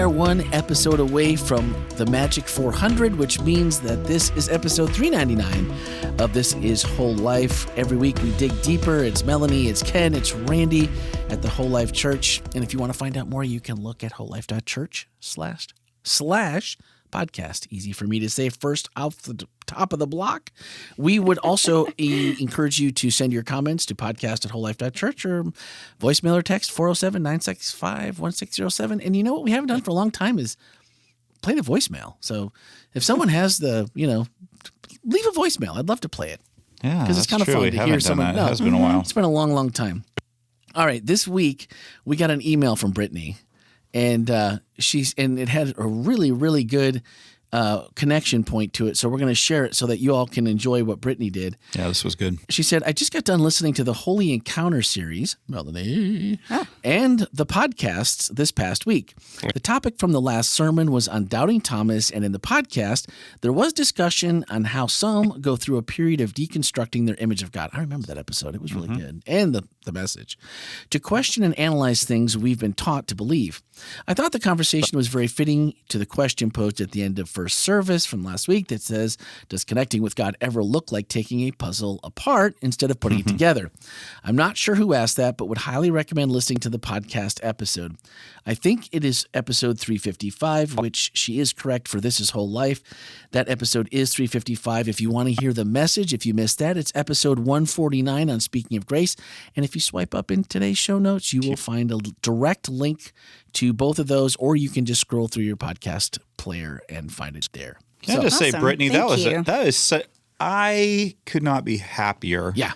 are one episode away from the magic 400, which means that this is episode 399 of This Is Whole Life. Every week we dig deeper. It's Melanie, it's Ken, it's Randy at the Whole Life Church. And if you want to find out more, you can look at wholelife.church/podcast. Easy for me to say first off the top of the block. We would also encourage you to send your comments to podcast@wholelife.church or voicemail or text 407-965-1607. And you know what we haven't done for a long time is play the voicemail. So if someone has leave a voicemail. I'd love to play it. Yeah, because it's kind of fun to hear someone. It has been a while. It's been a long, long time. All right, this week we got an email from Brittany. And it had a really, really good connection point to it. So we're going to share it so that you all can enjoy what Brittany did. Yeah, this was good. She said, I just got done listening to the Holy Encounter series, Melanie, and the podcasts this past week. The topic from the last sermon was on doubting Thomas, and in the podcast, there was discussion on how some go through a period of deconstructing their image of God. I remember that episode. It was really good. And the message. To question and analyze things we've been taught to believe. I thought the conversation was very fitting to the question posed at the end of first service from last week that says, does connecting with God ever look like taking a puzzle apart instead of putting it together? I'm not sure who asked that, but would highly recommend listening to the podcast episode. I think it is episode 355, which she is correct for This Is Whole Life. That episode is 355. If you want to hear the message, if you missed that, it's episode 149 on Speaking of Grace. And if you swipe up in today's show notes, you will find a direct link to both of those, or you can just scroll through your podcast player and find it there. Can I just say, Brittany, I could not be happier. Yeah.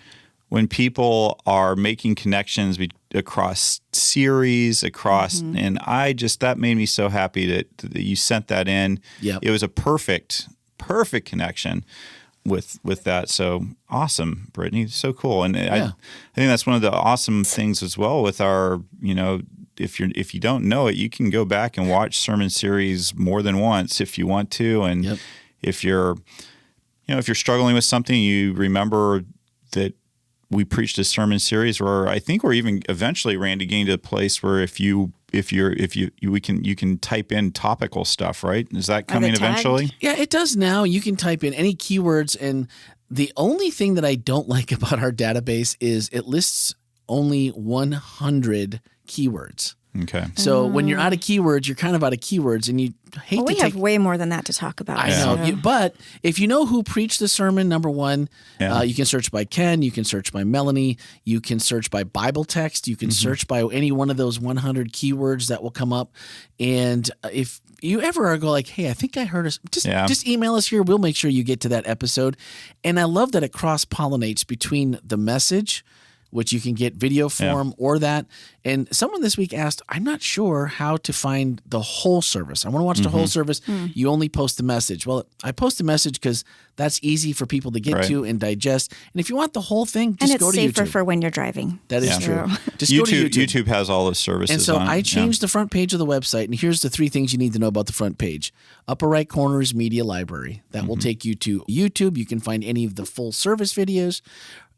When people are making connections across series, and that made me so happy that you sent that in. Yep. It was a perfect connection with that. So awesome, Brittany. So cool. And I think that's one of the awesome things as well with our, if you don't know it, you can go back and watch sermon series more than once if you want to. And if you're struggling with something, you remember that we preached a sermon series where I think we're even eventually, Randy, getting to a place where you can type in topical stuff, right? Is that coming eventually? Yeah, it does now. You can type in any keywords, and the only thing that I don't like about our database is it lists only 100 keywords. Okay. So when you're out of keywords, you're kind of out of keywords, and you hate to we have way more than that to talk about. I know. But if you know who preached the sermon, number one, you can search by Ken, you can search by Melanie, you can search by Bible text, you can search by any one of those 100 keywords that will come up. And if you ever go like, hey, I think I heard us, just email us here. We'll make sure you get to that episode. And I love that it cross-pollinates between the message, which you can get video form or that. And someone this week asked, I'm not sure how to find the whole service. I want to watch the whole service. You only post the message. Well, I post the message because that's easy for people to get to and digest. And if you want the whole thing, just go to YouTube. And it's safer for when you're driving. That is true. Just YouTube, go to YouTube. YouTube has all those services. And so I changed the front page of the website. And here's the 3 things you need to know about the front page. Upper right corner is Media Library. That will take you to YouTube. You can find any of the full service videos.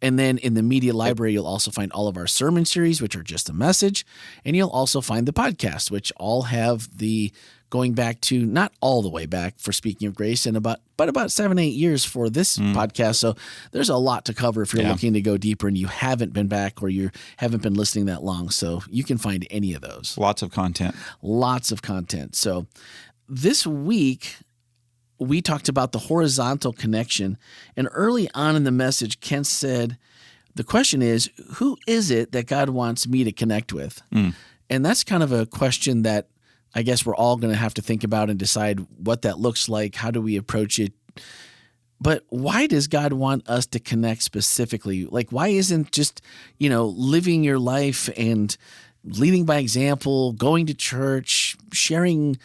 And then in the media library, you'll also find all of our sermon series, which are just a message. And you'll also find the podcasts, which all have the going back to, not all the way back for Speaking of Grace, and about 7-8 years for this podcast. So there's a lot to cover if you're looking to go deeper and you haven't been back or you haven't been listening that long. So you can find any of those. Lots of content. So this week, we talked about the horizontal connection, and early on in the message, Ken said, the question is, who is it that God wants me to connect with? And that's kind of a question that I guess we're all going to have to think about and decide what that looks like. How do we approach it? But why does God want us to connect specifically? Like, why isn't just, living your life and leading by example, going to church, sharing,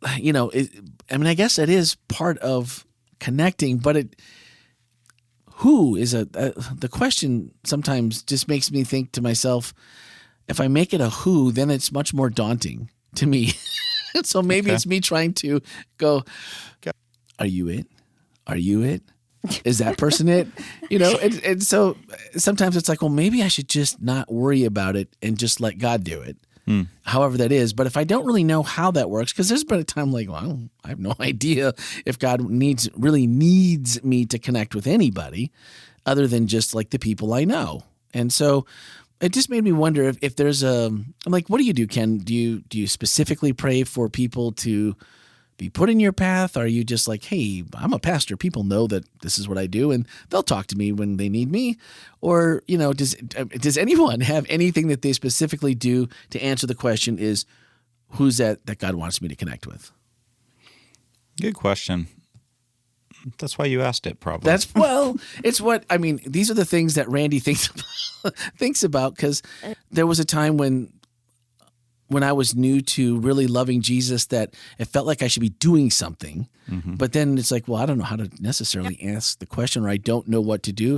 I guess that is part of connecting, but the question sometimes just makes me think to myself, if I make it a who, then it's much more daunting to me. So maybe it's me trying to go, are you it? Are you it? Is that person it? And so sometimes it's like, well, maybe I should just not worry about it and just let God do it. however that is. But if I don't really know how that works, because there's been a time like, well, I have no idea if God really needs me to connect with anybody other than just like the people I know. And so it just made me wonder if there's I'm like, what do you do, Ken? Do you specifically pray for people to be put in your path? Or are you just like, hey, I'm a pastor. People know that this is what I do, and they'll talk to me when they need me? Or, does anyone have anything that they specifically do to answer the question is, who's that God wants me to connect with? Good question. That's why you asked it, probably. It's what, I mean, these are the things that Randy thinks about, because there was a time when I was new to really loving Jesus that it felt like I should be doing something. But then it's like, well, I don't know how to necessarily ask the question, or I don't know what to do.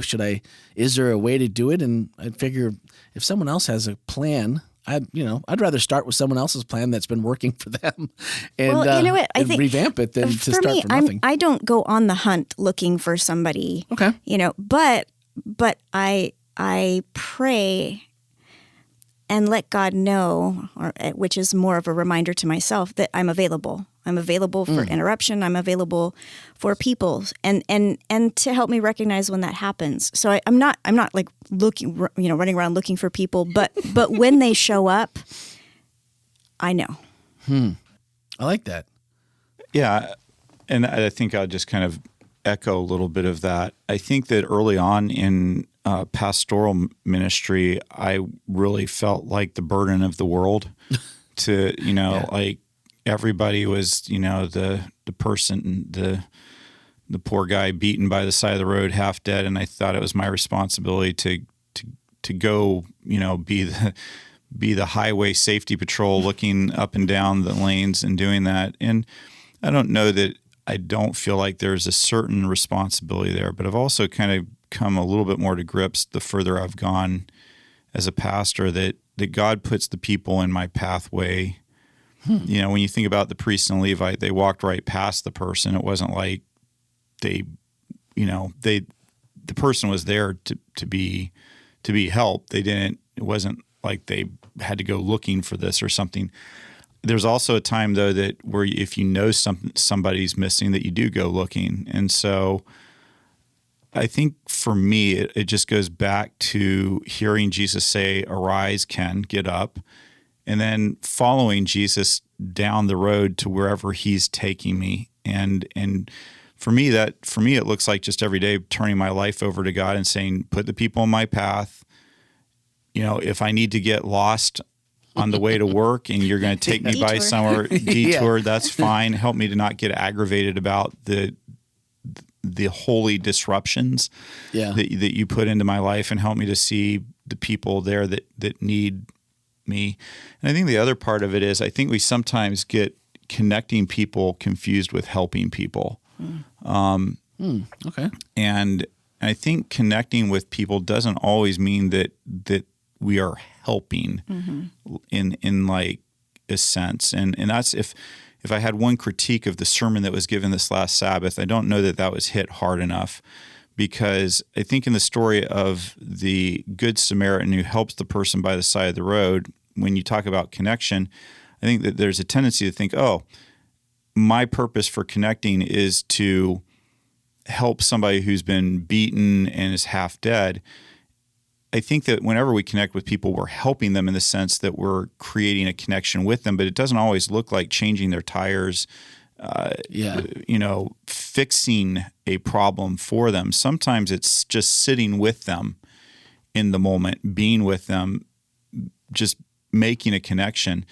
Is there a way to do it? And I figure if someone else has a plan, I'd rather start with someone else's plan that's been working for them and, I think revamp it than to start from nothing. I don't go on the hunt looking for somebody, okay. But I pray and let God know, which is more of a reminder to myself, that I'm available. I'm available for interruption. I'm available for people, and to help me recognize when that happens. So I'm not like looking, running around looking for people, but when they show up, I know. I like that. Yeah, and I think I'll just kind of echo a little bit of that. I think that early on in pastoral ministry, I really felt like the burden of the world to, like everybody was, the person, the poor guy beaten by the side of the road, half dead. And I thought it was my responsibility to go, be the highway safety patrol, looking up and down the lanes and doing that. And I don't know that I don't feel like there's a certain responsibility there, but I've also kind of come a little bit more to grips the further I've gone as a pastor that God puts the people in my pathway. When you think about the priest and Levite, they walked right past the person. It wasn't like the person was there to be helped. It wasn't like they had to go looking for this or something. There's also a time though where if you know somebody's missing, that you do go looking. And so I think for me, it just goes back to hearing Jesus say, "Arise, Ken, get up," and then following Jesus down the road to wherever he's taking me. And for me, it looks like just every day turning my life over to God and saying, "Put the people in my path. If I need to get lost on the way to work and you're going to take me by somewhere detour, that's fine. Help me to not get aggravated about the holy disruptions that you put into my life, and help me to see the people there that need me." And I think the other part of it is I think we sometimes get connecting people confused with helping people. Okay. And I think connecting with people doesn't always mean that we are helping in like a sense. And that's if I had one critique of the sermon that was given this last Sabbath, I don't know that was hit hard enough, because I think in the story of the Good Samaritan who helps the person by the side of the road, when you talk about connection, I think that there's a tendency to think, oh, my purpose for connecting is to help somebody who's been beaten and is half dead. I think that whenever we connect with people, we're helping them in the sense that we're creating a connection with them, but it doesn't always look like changing their tires, fixing a problem for them. Sometimes it's just sitting with them in the moment, being with them, just making a connection.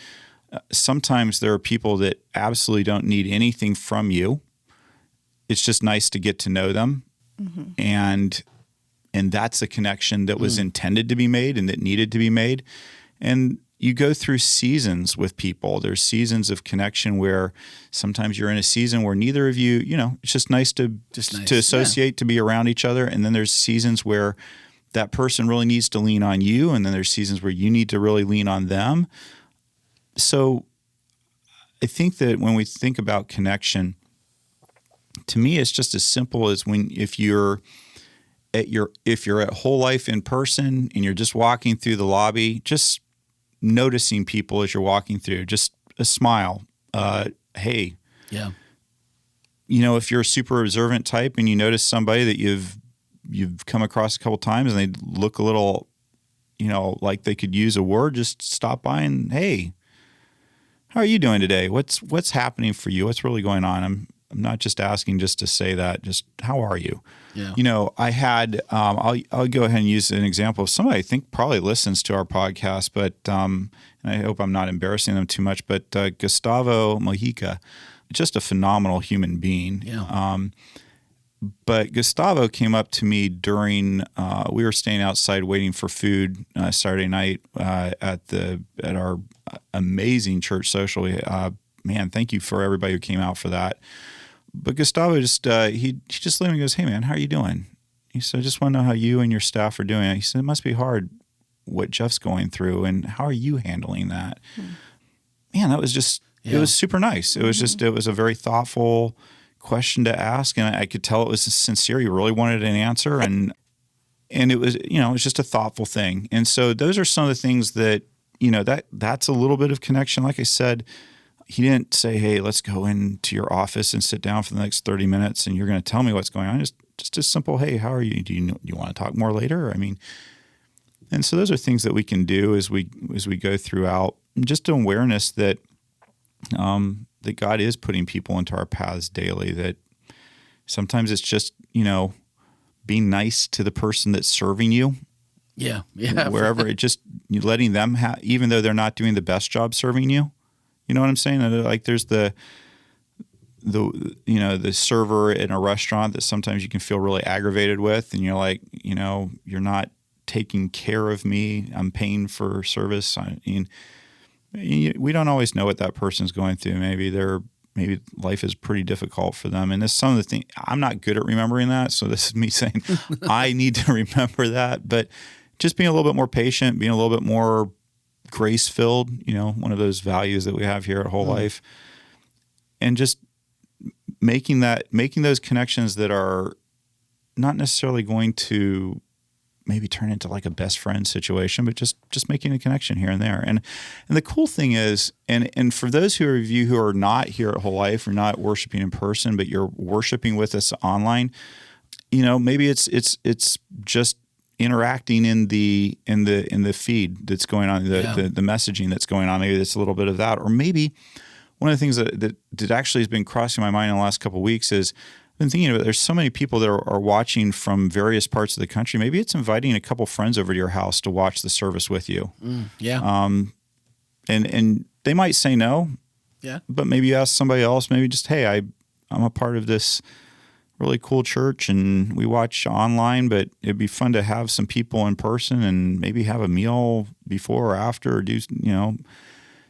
Sometimes there are people that absolutely don't need anything from you. It's just nice to get to know them. And that's a connection that was intended to be made and that needed to be made. And you go through seasons with people. There's seasons of connection where sometimes you're in a season where neither of you, it's just nice to associate, to be around each other. And then there's seasons where that person really needs to lean on you. And then there's seasons where you need to really lean on them. So I think that when we think about connection, to me, it's just as simple as if you're at Whole Life in person and you're just walking through the lobby, just noticing people as you're walking through, just a smile. Hey, Yeah. If you're a super observant type and you notice somebody that you've come across a couple times and they look a little, like they could use a word, just stop by and, hey, how are you doing today? What's happening for you? What's really going on? I'm not just asking just to say that, just how are you? Yeah. I had, I'll go ahead and use an example of somebody I think probably listens to our podcast, but, and I hope I'm not embarrassing them too much, but Gustavo Mojica, just a phenomenal human being. Yeah. But Gustavo came up to me during, we were staying outside waiting for food Saturday night at our amazing church social. Man, thank you for everybody who came out for that. But Gustavo just, he just looked at me and goes, hey man, how are you doing? He said, I just want to know how you and your staff are doing. He said, it must be hard what Jeff's going through, and how are you handling that? Man, that was just, it was super nice. It was just, it was a very thoughtful question to ask, and I could tell it was sincere. He really wanted an answer, and it was, it was just a thoughtful thing. And so those are some of the things that, that's a little bit of connection. Like I said, he didn't say, hey, let's go into your office and sit down for the next 30 minutes and you're going to tell me what's going on. Just a simple, hey, how are you? Do you want to talk more later? I mean, and so those are things that we can do as we go throughout, just an awareness that that God is putting people into our paths daily, that sometimes it's just, being nice to the person that's serving you. Yeah. Yeah. Wherever, you letting them even though they're not doing the best job serving you. You know what I'm saying? Like there's the server in a restaurant that sometimes you can feel really aggravated with, and you're like, you're not taking care of me. I'm paying for service. I mean, we don't always know what that person's going through. Maybe life is pretty difficult for them. And this some of the things, I'm not good at remembering that. So this is me saying I need to remember that. But just being a little bit more patient, being a little bit more grace-filled, one of those values that we have here at Whole Life, and just making those connections that are not necessarily going to maybe turn into like a best friend situation, but just making a connection here and there. And the cool thing is, and for those of you who are not here at Whole Life, or not worshiping in person, but you're worshiping with us online, maybe it's just interacting in the feed that's going on, the messaging that's going on. Maybe it's a little bit of that, or maybe one of the things that actually has been crossing my mind in the last couple of weeks is I've been thinking about, there's so many people that are watching from various parts of the country. Maybe it's inviting a couple friends over to your house to watch the service with you. And they might say no. Yeah. But maybe you ask somebody else. Maybe just, hey, I'm a part of this really cool church and we watch online, but it'd be fun to have some people in person and maybe have a meal before or after, or do,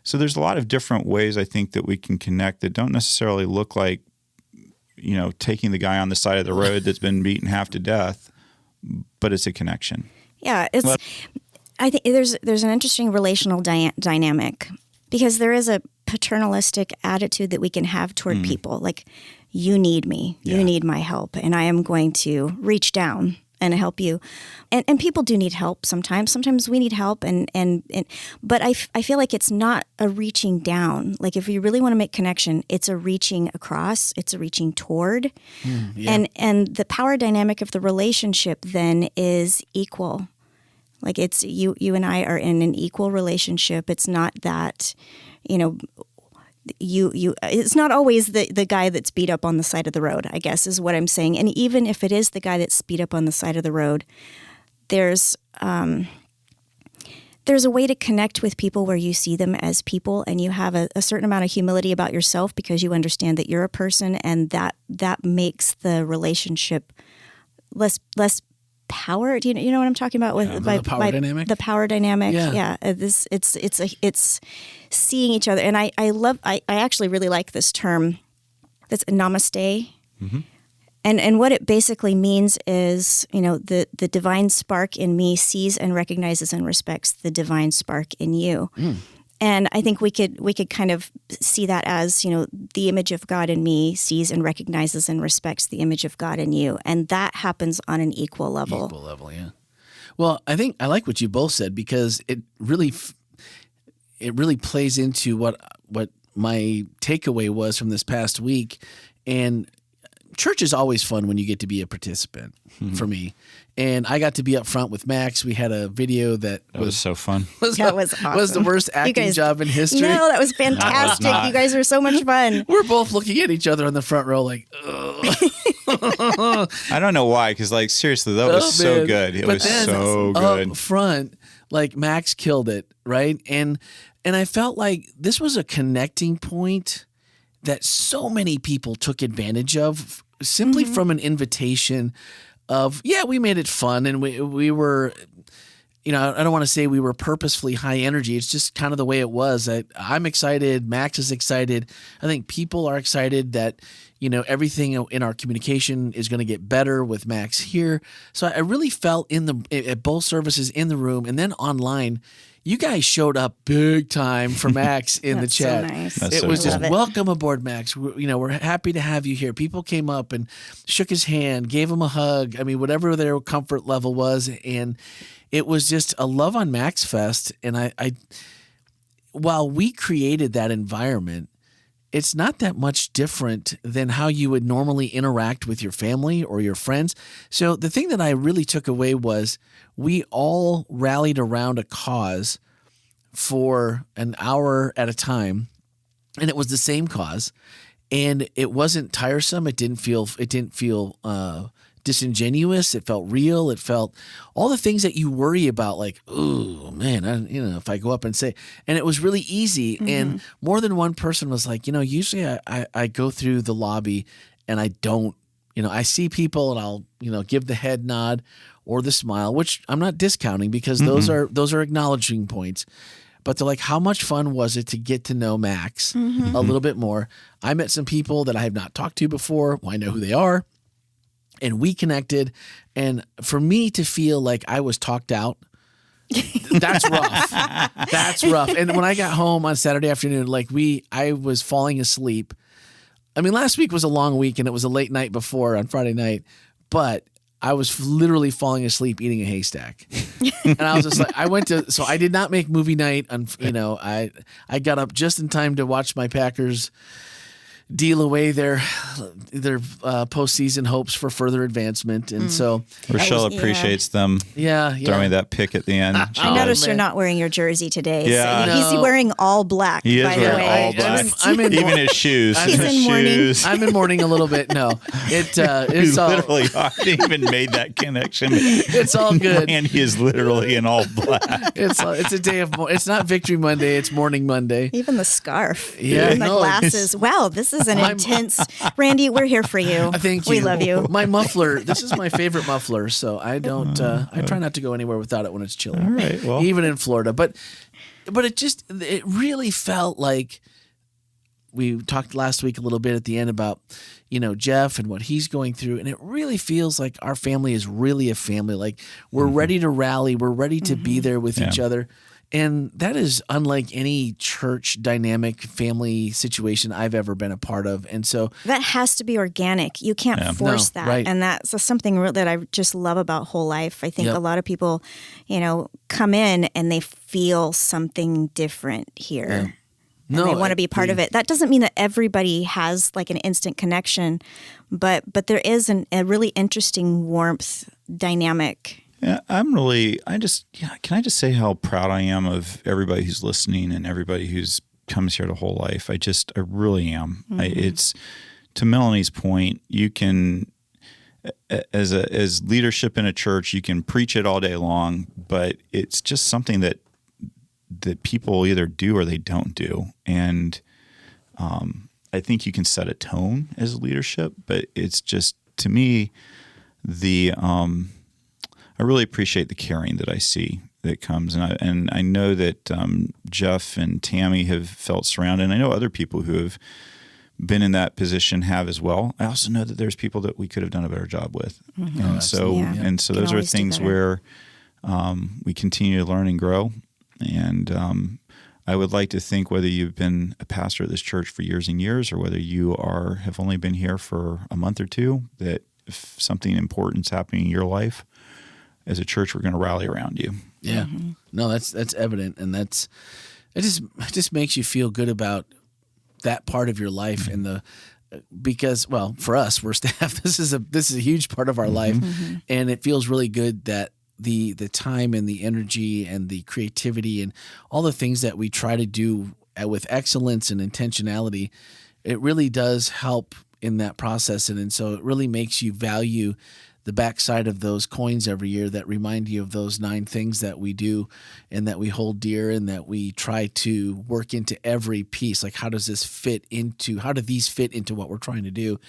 So there's a lot of different ways I think that we can connect that don't necessarily look like, taking the guy on the side of the road that's been beaten half to death, but it's a connection. Yeah. I think there's an interesting relational dynamic, because there is a paternalistic attitude that we can have toward people. Like, you need me, you need my help, and I am going to reach down and help you. And people do need help sometimes. Sometimes we need help, but I feel like it's not a reaching down. Like, if you really want to make connection, it's a reaching across, it's a reaching toward. And the power dynamic of the relationship then is equal. Like, it's you and I are in an equal relationship. It's not that, it's not always the guy that's beat up on the side of the road, I guess is what I'm saying. And even if it is the guy that's beat up on the side of the road, there's a way to connect with people where you see them as people, and you have a certain amount of humility about yourself because you understand that you're a person, and that makes the relationship less power. Do you know what I'm talking about with the power dynamic? The power dynamic. Yeah. It's seeing each other, and I actually really like this term. That's namaste. Mm-hmm. And what it basically means is, the divine spark in me sees and recognizes and respects the divine spark in you. And I think we could kind of see that as, the image of God in me sees and recognizes and respects the image of God in you. And that happens on an equal level. Yeah. Well, I think I like what you both said, because it really, it really plays into what my takeaway was from this past week. And church is always fun when you get to be a participant for me. And I got to be up front with Max. We had a video that was so fun. That was awesome. Was the worst acting job in history. No, that was fantastic. You guys were so much fun. We're both looking at each other on the front row like, ugh. I don't know why, because like seriously, that was so good. It was so good. Up front, like Max killed it, right? And I felt like this was a connecting point that so many people took advantage of simply from an invitation of, we made it fun, and we were, I don't want to say we were purposefully high energy. It's just kind of the way it was. I'm excited. Max is excited. I think people are excited that, everything in our communication is going to get better with Max here. So I really felt at both services in the room and then online, you guys showed up big time for Max in the chat. So nice. It was just welcome aboard, Max. We're happy to have you here. People came up and shook his hand, gave him a hug. I mean, whatever their comfort level was, and it was just a love on Max Fest. And I while we created that environment, it's not that much different than how you would normally interact with your family or your friends. So the thing that I really took away was we all rallied around a cause for an hour at a time, and it was the same cause, and it wasn't tiresome. It didn't feel disingenuous. It felt real. It felt all the things that you worry about, like, oh man, if I go up and say, and it was really easy. And more than one person was like, usually I go through the lobby and I don't, I see people and I'll, give the head nod or the smile, which I'm not discounting because those are acknowledging points. But they're like, how much fun was it to get to know Max a little bit more? I met some people that I have not talked to before. Well, I know who they are. And we connected. And for me to feel like I was talked out, that's rough. That's rough. And when I got home on Saturday afternoon, I was falling asleep. I mean, last week was a long week and it was a late night before on Friday night, but I was literally falling asleep eating a haystack. And I was just like, so I did not make movie night. I got up just in time to watch my Packers deal away their postseason hopes for further advancement. And so Rochelle appreciates them throwing that pick at the end. I noticed you're not wearing your jersey today. Yeah. So he's wearing all black. He is by wearing the way. all black. Even his shoes. He's in mourning. I'm in mourning a little bit. No, it's all literally. I didn't even made that connection. It's all good. And he is literally in all black. It's a day of. It's not Victory Monday. It's Mourning Monday. Even the scarf. Yeah. And the glasses. Wow, this is an intense. Randy, we're here for you. Thank you. We love you. My muffler. This is my favorite muffler, so I don't. I try not to go anywhere without it when it's chilly. All right. Well, even in Florida, but it really felt like we talked last week a little bit at the end about Jeff and what he's going through, and it really feels like our family is really a family. Like we're ready to rally. We're ready to be there with each other. And that is unlike any church dynamic family situation I've ever been a part of. And so that has to be organic. You can't force that. Right. And that's something that I just love about Whole Life. I think a lot of people, come in and they feel something different here. Yeah. And they want to be part of it. That doesn't mean that everybody has like an instant connection, but there is a really interesting warmth dynamic. Yeah, can I just say how proud I am of everybody who's listening and everybody who's comes here to Whole Life. I really am. It's to Melanie's point, you can, as leadership in a church, you can preach it all day long, but it's just something that people either do or they don't do. And I think you can set a tone as leadership, but it's just, to me, I really appreciate the caring that I see that comes, and I know that Jeff and Tammy have felt surrounded, and I know other people who have been in that position have as well. I also know that there's people that we could have done a better job with, and so those are things where we continue to learn and grow. And I would like to think, whether you've been a pastor at this church for years and years, or whether you have only been here for a month or two, that if something important is happening in your life, as a church, we're going to rally around you. Yeah. No, that's evident. And it just makes you feel good about that part of your life and because, well, for us, we're staff. This is a huge part of our life, and it feels really good that the time and the energy and the creativity and all the things that we try to do with excellence and intentionality, it really does help in that process. And so it really makes you value the backside of those coins every year that remind you of those 9 things that we do and that we hold dear and that we try to work into every piece. Like, how do these fit into what we're trying to do?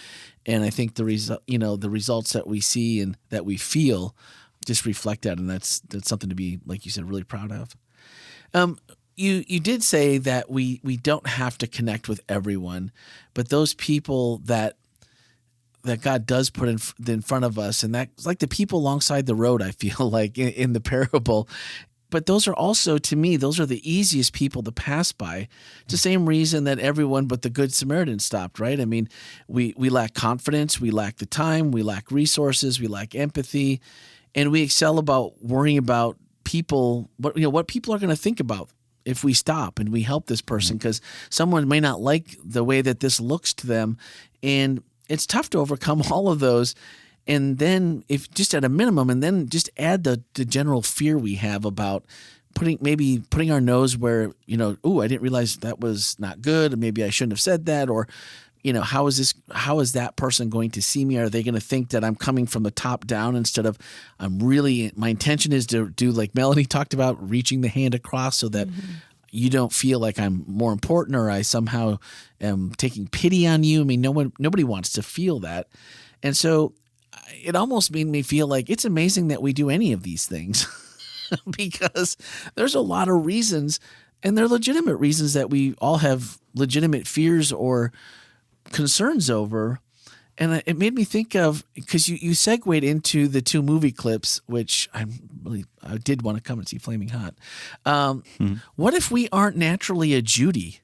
And I think the results that we see and that we feel just reflect that. And that's something to be, like you said, really proud of. You did say that we don't have to connect with everyone, but those people that God does put in front of us, and that's like the people alongside the road, I feel like in the parable. But those are also, to me, those are the easiest people to pass by. It's the same reason that everyone but the Good Samaritan stopped, right? I mean, we lack confidence, we lack the time, we lack resources, we lack empathy, and we excel about worrying about people, what people are going to think about if we stop and we help this person, because someone may not like the way that this looks to them. And it's tough to overcome all of those. And then if just at a minimum, and then just add the general fear we have about putting our nose where, I didn't realize that was not good. Or maybe I shouldn't have said that. Or, how is that person going to see me? Are they going to think that I'm coming from the top down instead of my intention is to do, like Melanie talked about, reaching the hand across so that you don't feel like I'm more important or I somehow am taking pity on you. I mean, nobody wants to feel that. And so it almost made me feel like it's amazing that we do any of these things because there's a lot of reasons, and they're legitimate reasons that we all have legitimate fears or concerns over. And it made me think of, because you segued into the 2 movie clips, which I did want to come and see Flaming Hot. What if we aren't naturally a Judy?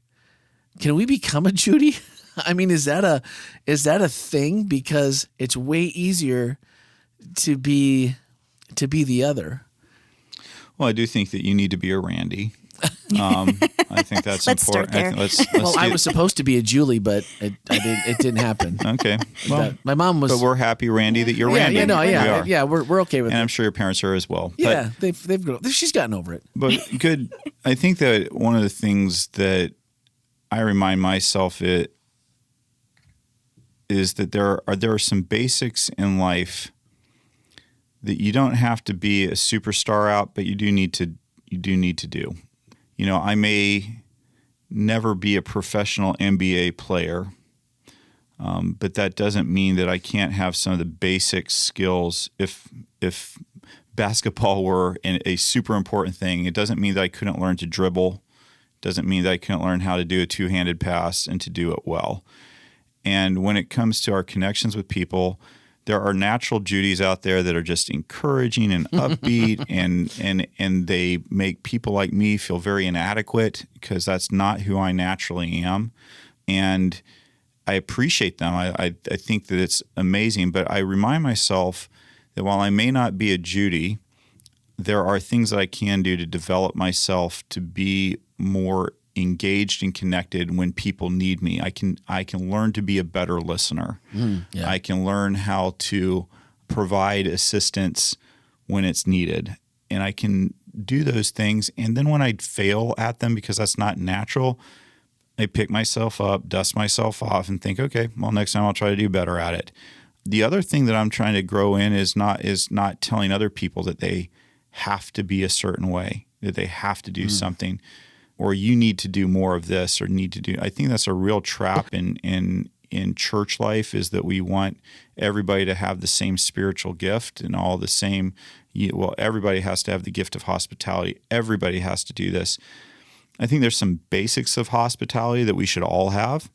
Can we become a Judy? I mean, is that a thing? Because it's way easier to be the other. Well, I do think that you need to be a Randy. I think that's Let's important. start there. I was supposed to be a Julie, but it didn't happen. Okay. Well, my mom was. But we're happy, Randy, that you're Randy. We're okay with it. And I'm sure your parents are as well. Yeah, she's gotten over it. But good. I think that one of the things that I remind myself is that there are some basics in life that you don't have to be a superstar out, but you do need to do. I may never be a professional NBA player, but that doesn't mean that I can't have some of the basic skills. If basketball were a super important thing, it doesn't mean that I couldn't learn to dribble. It doesn't mean that I couldn't learn how to do a 2-handed pass and to do it well. And when it comes to our connections with people, there are natural Judys out there that are just encouraging and upbeat, and they make people like me feel very inadequate because that's not who I naturally am. And I appreciate them. I think that it's amazing. But I remind myself that while I may not be a Judy, there are things that I can do to develop myself to be more engaged and connected when people need me. I can learn to be a better listener. I can learn how to provide assistance when it's needed. And I can do those things. And then when I fail at them because that's not natural, I pick myself up, dust myself off, and think, okay, well, next time I'll try to do better at it. The other thing that I'm trying to grow in is not telling other people that they have to be a certain way, that they have to do something, or you need to do more of this, or need to do. I think that's a real trap in church life, is that we want everybody to have the same spiritual gift and all the same. Well, everybody has to have the gift of hospitality. Everybody has to do this. I think there's some basics of hospitality that we should all have,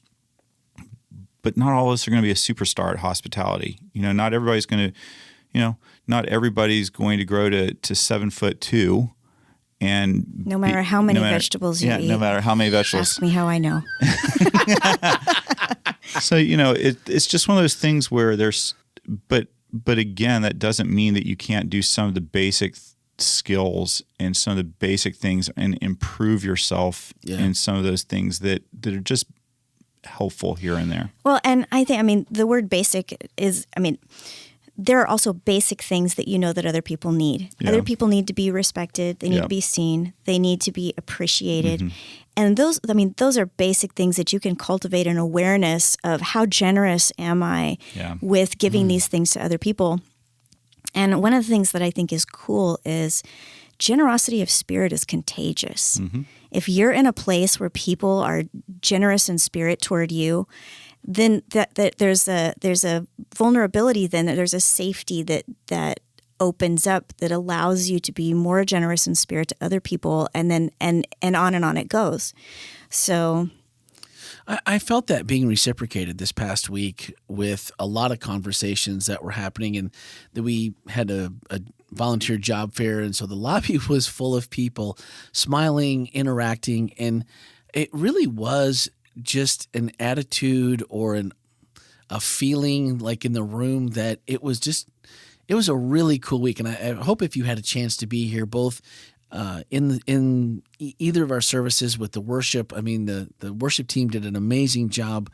but not all of us are going to be a superstar at hospitality. Not everybody's going to, not everybody's going to grow to 7'2". And no matter how many vegetables you eat. No matter how many vegetables. Ask me how I know. So, it's just one of those things where there's, but again, that doesn't mean that you can't do some of the basic skills and some of the basic things and improve yourself in some of those things that are just helpful here and there. Well, and I mean, the word basic is, there are also basic things that you know that other people need. Yeah. Other people need to be respected. They need to be seen. They need to be appreciated. And those are basic things that you can cultivate an awareness of how generous am I with giving these things to other people. And one of the things that I think is cool is generosity of spirit is contagious. If you're in a place where people are generous in spirit toward you, then that there's a vulnerability, then there's a safety that opens up that allows you to be more generous in spirit to other people, and then and on it goes. So I felt that being reciprocated this past week with a lot of conversations that were happening, and that we had a volunteer job fair, and so the lobby was full of people smiling, interacting, and it really was just an attitude or a feeling like in the room that it was a really cool week. And I hope if you had a chance to be here, both in either of our services with the worship. I mean, the worship team did an amazing job.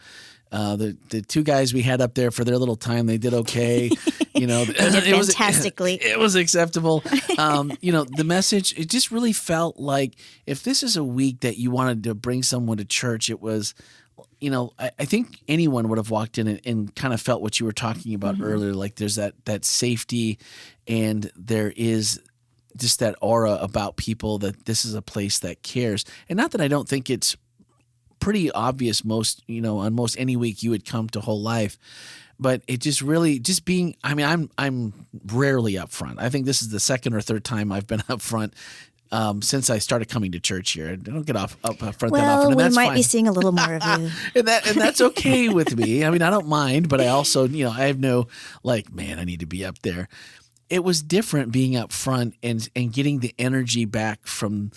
The two guys we had up there for their little time, they did okay. You know, they did fantastically. It was acceptable. You know, the message, it just really felt like if this is a week that you wanted to bring someone to church, it was, you know, I think anyone would have walked in and kind of felt what you were talking about earlier. Like there's that safety, and there is just that aura about people that this is a place that cares. And not that I don't think it's pretty obvious on most any week you would come to Whole Life, but it just really just being, I mean, I'm rarely up front. I think this is the second or third time I've been up front since I started coming to church here. I don't get up front that often. Well, and we that's might fine. be seeing a little more of you. and that's okay with me. I mean, I don't mind, but I also, I have no man, I need to be up there. It was different being up front and getting the energy back from.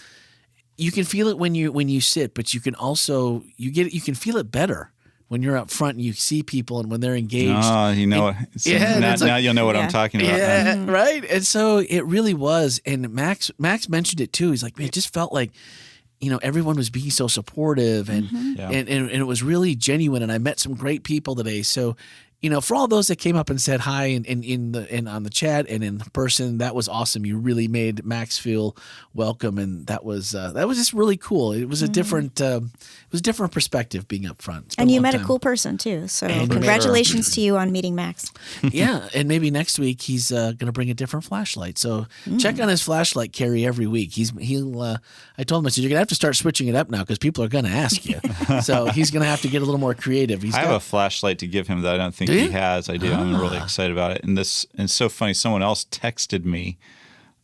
You can feel it when you sit, but you can also you can feel it better when you're up front and you see people and when they're engaged. Oh, now you'll know what I'm talking about. Yeah, right. And so it really was. And Max mentioned it too. He's like, man, it just felt like, everyone was being so supportive and it was really genuine. And I met some great people today. So, for all those that came up and said hi and on the chat and in person, that was awesome. You really made Max feel welcome, and that was just really cool. It was a different perspective being up front. And you met a cool person too. So congratulations to you on meeting Max. Yeah, and maybe next week he's going to bring a different flashlight. So check on his flashlight carry every week. I told him, I said, you're going to have to start switching it up now because people are going to ask you. So he's going to have to get a little more creative. I have a flashlight to give him that I don't think he has. I do. I'm really excited about it. And it's so funny. Someone else texted me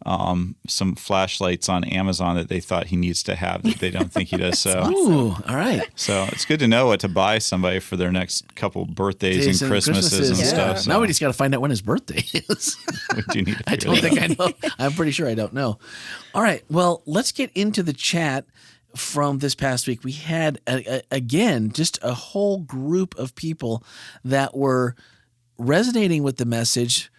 some flashlights on Amazon that they thought he needs to have that they don't think he does. So, ooh, all right. So it's good to know what to buy somebody for their next couple birthdays and Christmases and stuff. So. Now we just got to find out when his birthday is. We do need to I don't think I know. I'm pretty sure I don't know. All right. Well, let's get into the chat from this past week. We had, again, just a whole group of people that were resonating with the message,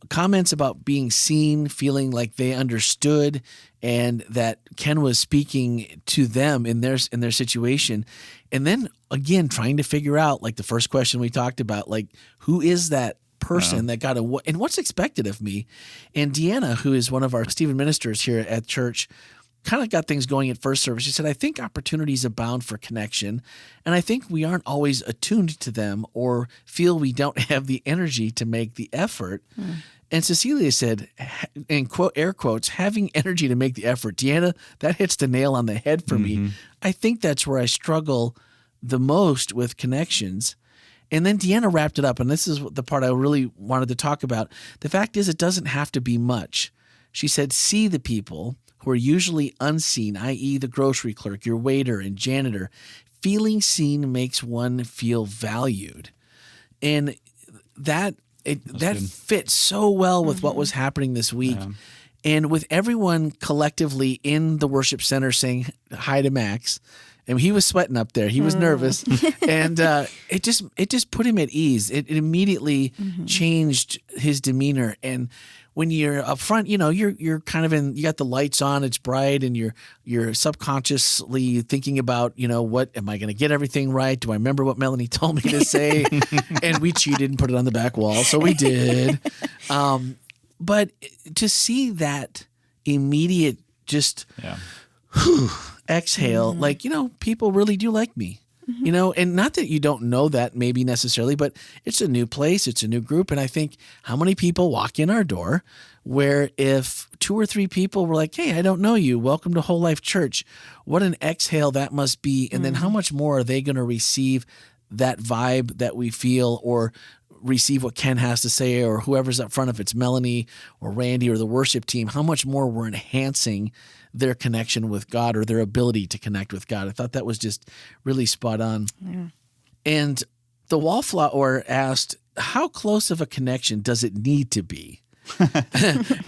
comments about being seen, feeling like they understood, and that Ken was speaking to them in their situation. And then, again, trying to figure out, like the first question we talked about, like, who is that person that got and what's expected of me? And Deanna, who is one of our Stephen ministers here at church, kind of got things going at first service. She said, I think opportunities abound for connection, and I think we aren't always attuned to them or feel we don't have the energy to make the effort. And Cecilia said, in air quotes, having energy to make the effort. Deanna, that hits the nail on the head for me. I think that's where I struggle the most with connections. And then Deanna wrapped it up, and this is the part I really wanted to talk about. The fact is, it doesn't have to be much. She said, see the people who are usually unseen, i.e. the grocery clerk, your waiter and janitor. Feeling seen makes one feel valued. And that fits so well with what was happening this week. Yeah. And with everyone collectively in the worship center saying hi to Max, and he was sweating up there. He was nervous. And it just put him at ease. It immediately changed his demeanor. And when you're up front, you're kind of you got the lights on, it's bright, and you're subconsciously thinking about, what am I going to get everything right? Do I remember what Melanie told me to say? And we cheated and put it on the back wall, so we did. But to see that immediate just exhale, people really do like me. And not that you don't know that maybe necessarily, but it's a new place, it's a new group. And I think how many people walk in our door where if 2 or 3 people were like, hey, I don't know you, welcome to Whole Life Church. What an exhale that must be. And then how much more are they going to receive that vibe that we feel, or receive what Ken has to say, or whoever's up front, if it's Melanie or Randy or the worship team, how much more we're enhancing their connection with God, or their ability to connect with God. I thought that was just really spot on. Yeah. And the Wallflower asked, how close of a connection does it need to be?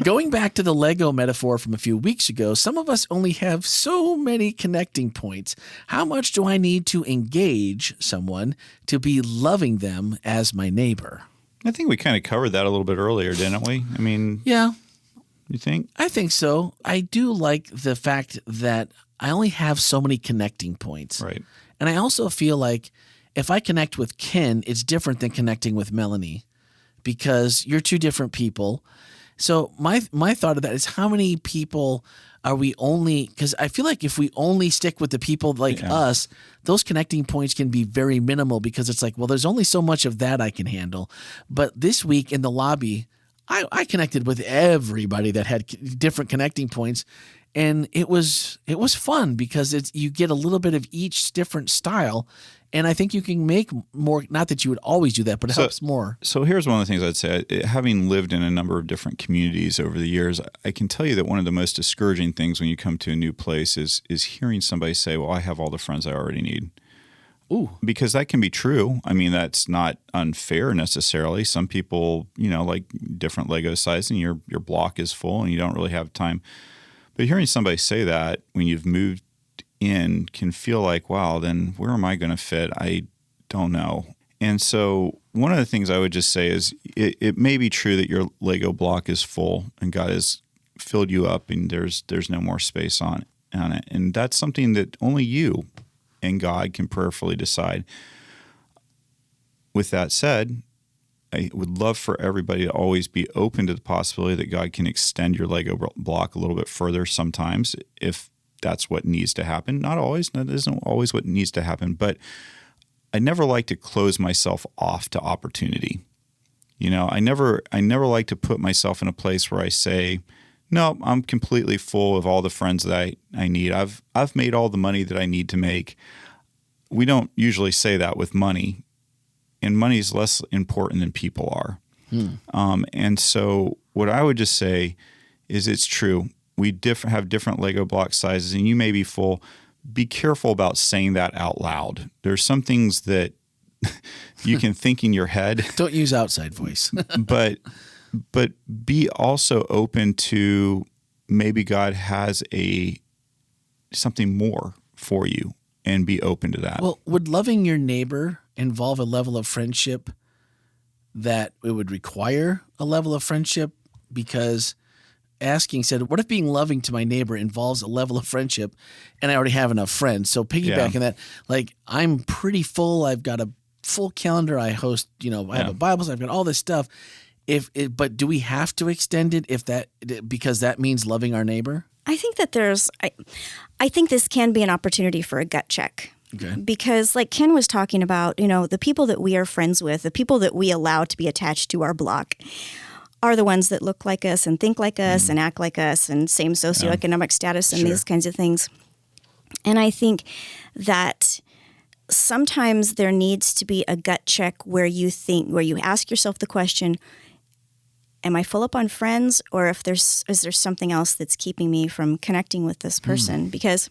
Going back to the Lego metaphor from a few weeks ago, some of us only have so many connecting points. How much do I need to engage someone to be loving them as my neighbor? I think we kind of covered that a little bit earlier, didn't we? I mean, yeah. You think? I think so. I do like the fact that I only have so many connecting points. Right. And I also feel like if I connect with Ken, it's different than connecting with Melanie, because you're 2 different people. So my thought of that is, how many people are we only, because I feel like if we only stick with the people like us, those connecting points can be very minimal, because it's like, well, there's only so much of that I can handle. But this week in the lobby, I connected with everybody that had different connecting points, and it was fun because you get a little bit of each different style, and I think you can make more. Not that you would always do that, but it helps more. So here's one of the things I'd say. Having lived in a number of different communities over the years, I can tell you that one of the most discouraging things when you come to a new place is hearing somebody say, "Well, I have all the friends I already need." Ooh. Because that can be true. I mean, that's not unfair necessarily. Some people, like different Lego size, and your block is full and you don't really have time. But hearing somebody say that when you've moved in can feel like, wow, then where am I going to fit? I don't know. And so one of the things I would just say is it may be true that your Lego block is full and God has filled you up and there's no more space on it. And that's something that only you and God can prayerfully decide. With that said, I would love for everybody to always be open to the possibility that God can extend your Lego block a little bit further sometimes, if that's what needs to happen. Not always. That isn't always what needs to happen. But I never like to close myself off to opportunity. I never like to put myself in a place where I say, no, I'm completely full of all the friends that I need. I've made all the money that I need to make. We don't usually say that with money, and money is less important than people are. And so what I would just say is, it's true. We have different Lego block sizes, and you may be full. Be careful about saying that out loud. There's some things that you can think in your head. Don't use outside voice. but be also open to maybe God has something more for you, and be open to that. Well, would loving your neighbor involve a level of friendship that it would require a level of friendship? Because asking said, what if being loving to my neighbor involves a level of friendship and I already have enough friends? So piggybacking that, like, I'm pretty full. I've got a full calendar. I host, I have a Bible. I've got all this stuff. But do we have to extend it because that means loving our neighbor? I think that I think this can be an opportunity for a gut check. Okay. Because like Ken was talking about, the people that we are friends with, the people that we allow to be attached to our block are the ones that look like us and think like us and act like us and same socioeconomic status and these kinds of things. And I think that sometimes there needs to be a gut check where you ask yourself the question, am I full up on friends, or is there something else that's keeping me from connecting with this person? Because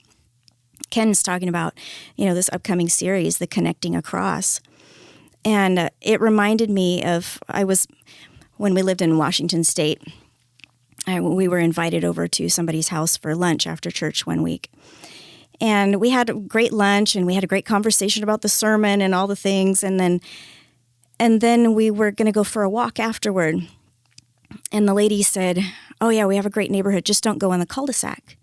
Ken's talking about, this upcoming series, the Connecting Across. And it reminded me of, when we lived in Washington State, we were invited over to somebody's house for lunch after church one week. And we had a great lunch, and we had a great conversation about the sermon and all the things. And then we were going to go for a walk afterward. And the lady said, "Oh yeah, we have a great neighborhood. Just don't go in the cul-de-sac."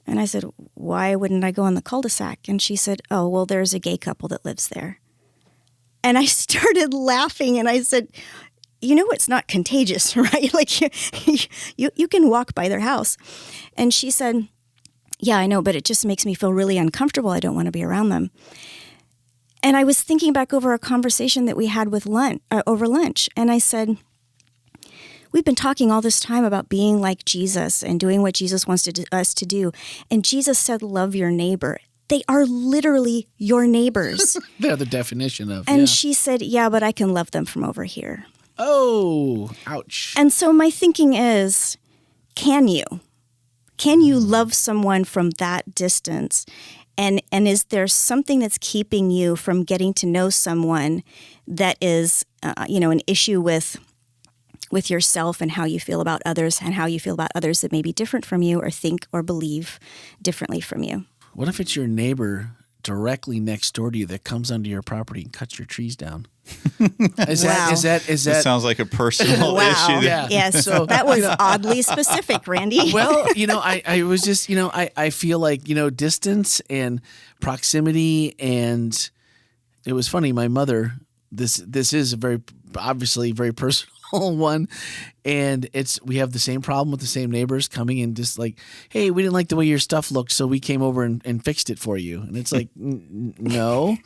And I said, "Why wouldn't I go in the cul-de-sac?" And she said, "Oh, well, there's a gay couple that lives there." And I started laughing and I said, "You know, it's not contagious, right? Like you can walk by their house." And she said, "Yeah, I know, but it just makes me feel really uncomfortable. I don't want to be around them." And I was thinking back over a conversation that we had with over lunch. And I said, we've been talking all this time about being like Jesus and doing what Jesus wants us to do. And Jesus said, love your neighbor. They are literally your neighbors. They're the definition of. And she said, yeah, but I can love them from over here. Oh, ouch. And so my thinking is, can you? Can you love someone from that distance? And is there something that's keeping you from getting to know someone that is, an issue with yourself and how you feel about others and how you feel about others that may be different from you or think or believe differently from you? What if it's your neighbor directly next door to you that comes onto your property and cuts your trees down? Is that It sounds like a personal issue. Yeah. Yes. So that was oddly specific, Randy. Well, I was just, I feel like, distance and proximity, and it was funny. My mother, this is a very, obviously very personal one, and we have the same problem with the same neighbors coming in, just like, hey, we didn't like the way your stuff looked, so we came over and fixed it for you. And it's like, no.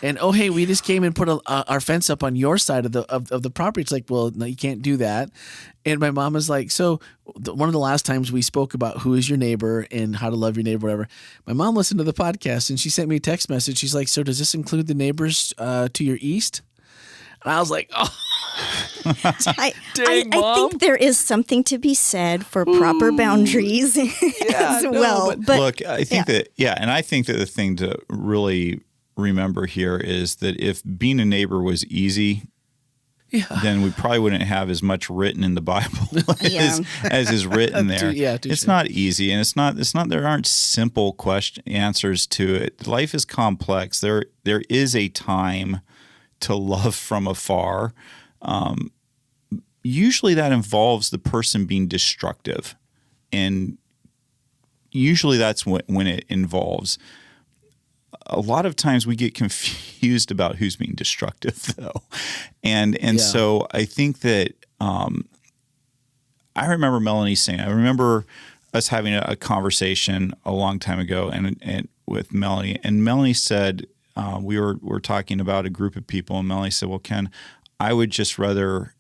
And oh, hey, we just came and put our fence up on your side of the property. It's like, well, no, you can't do that. And my mom is like, so one of the last times we spoke about who is your neighbor and how to love your neighbor, whatever, my mom listened to the podcast and she sent me a text message. She's like, so does this include the neighbors to your east? And I was like, oh, I think there is something to be said for proper boundaries as well. But look, I think and I think that the thing to really remember here is that if being a neighbor was easy, then we probably wouldn't have as much written in the Bible as is written there. It's not easy, and it's not. There aren't simple answers to it. Life is complex. There is a time to love from afar. Usually that involves the person being destructive. And usually that's when it involves. A lot of times we get confused about who's being destructive, though. And so I think that I remember Melanie saying, I remember us having a conversation a long time ago and with Melanie. And Melanie said, we were talking about a group of people, and Melanie said, well, Ken, I would just rather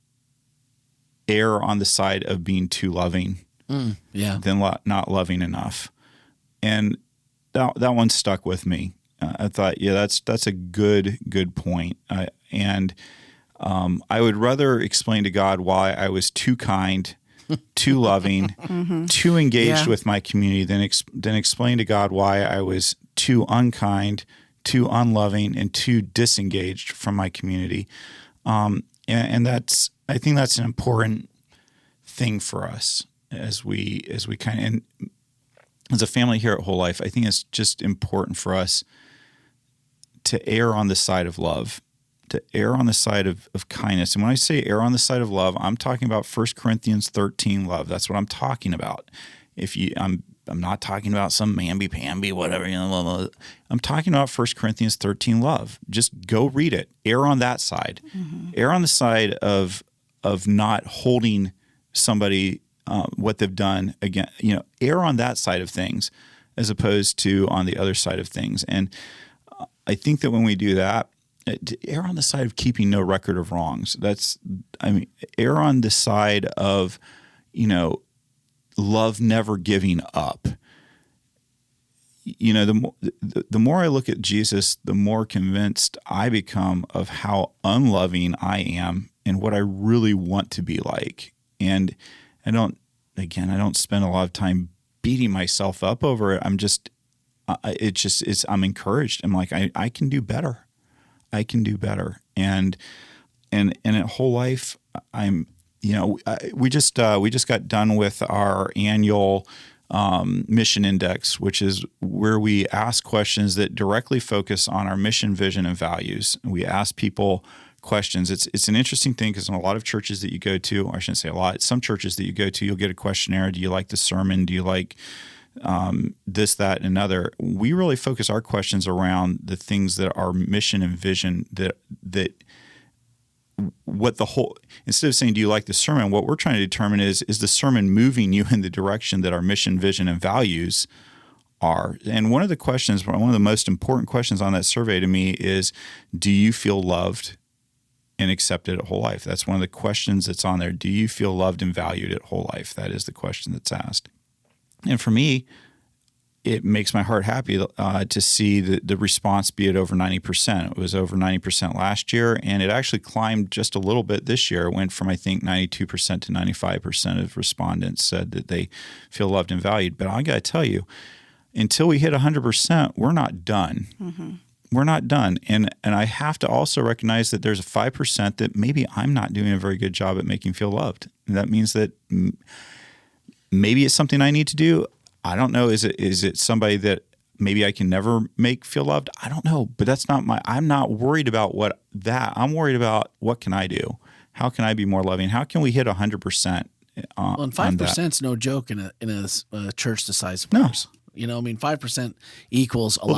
err on the side of being too loving than not loving enough. And that one stuck with me. I thought, that's a good point. And I would rather explain to God why I was too kind, too loving, too engaged with my community than explain to God why I was too unkind, too unloving, and too disengaged from my community. And I think that's an important thing for us as we kind of, and as a family here at Whole Life, I think it's just important for us to err on the side of love, to err on the side of kindness. And when I say err on the side of love, I'm talking about 1 Corinthians 13 love. That's what I'm talking about. I'm not talking about some mamby-pamby, whatever. I'm talking about 1 Corinthians 13 love. Just go read it. Err on that side. Mm-hmm. Err on the side of not holding somebody what they've done again. Err on that side of things as opposed to on the other side of things. And I think that when we do that, err on the side of keeping no record of wrongs. Err on the side of, love never giving up. The more I look at Jesus, the more convinced I become of how unloving I am and what I really want to be like. And I don't spend a lot of time beating myself up over it. I'm encouraged. I'm like, I can do better. I can do better. And at Whole Life, we just got done with our annual mission index, which is where we ask questions that directly focus on our mission, vision, and values. We ask people questions. It's an interesting thing because in a lot of churches that you go to, or I shouldn't say a lot, some churches that you go to, you'll get a questionnaire. Do you like the sermon? Do you like this, that, and another? We really focus our questions around the things that are mission and vision, that what the whole, instead of saying, do you like the sermon? What we're trying to determine is the sermon moving you in the direction that our mission, vision, and values are? And one of the most important questions on that survey to me is, do you feel loved and accepted at Whole Life? That's one of the questions that's on there. Do you feel loved and valued at Whole Life? That is the question that's asked. And for me, it makes my heart happy to see the response be at over 90%. It was over 90% last year, and it actually climbed just a little bit this year. It went from, I think, 92% to 95% of respondents said that they feel loved and valued. But I got to tell you, until we hit 100%, we're not done. Mm-hmm. We're not done. And I have to also recognize that there's a 5% that maybe I'm not doing a very good job at making feel loved. And that means that maybe it's something I need to do. I don't know. Is it somebody that maybe I can never make feel loved? I don't know. But that's not I'm not worried about I'm worried about what can I do? How can I be more loving? How can we hit 100%? Well, and 5% is no joke in a church the size of ours. You know, I mean, 5% equals a lot. Well,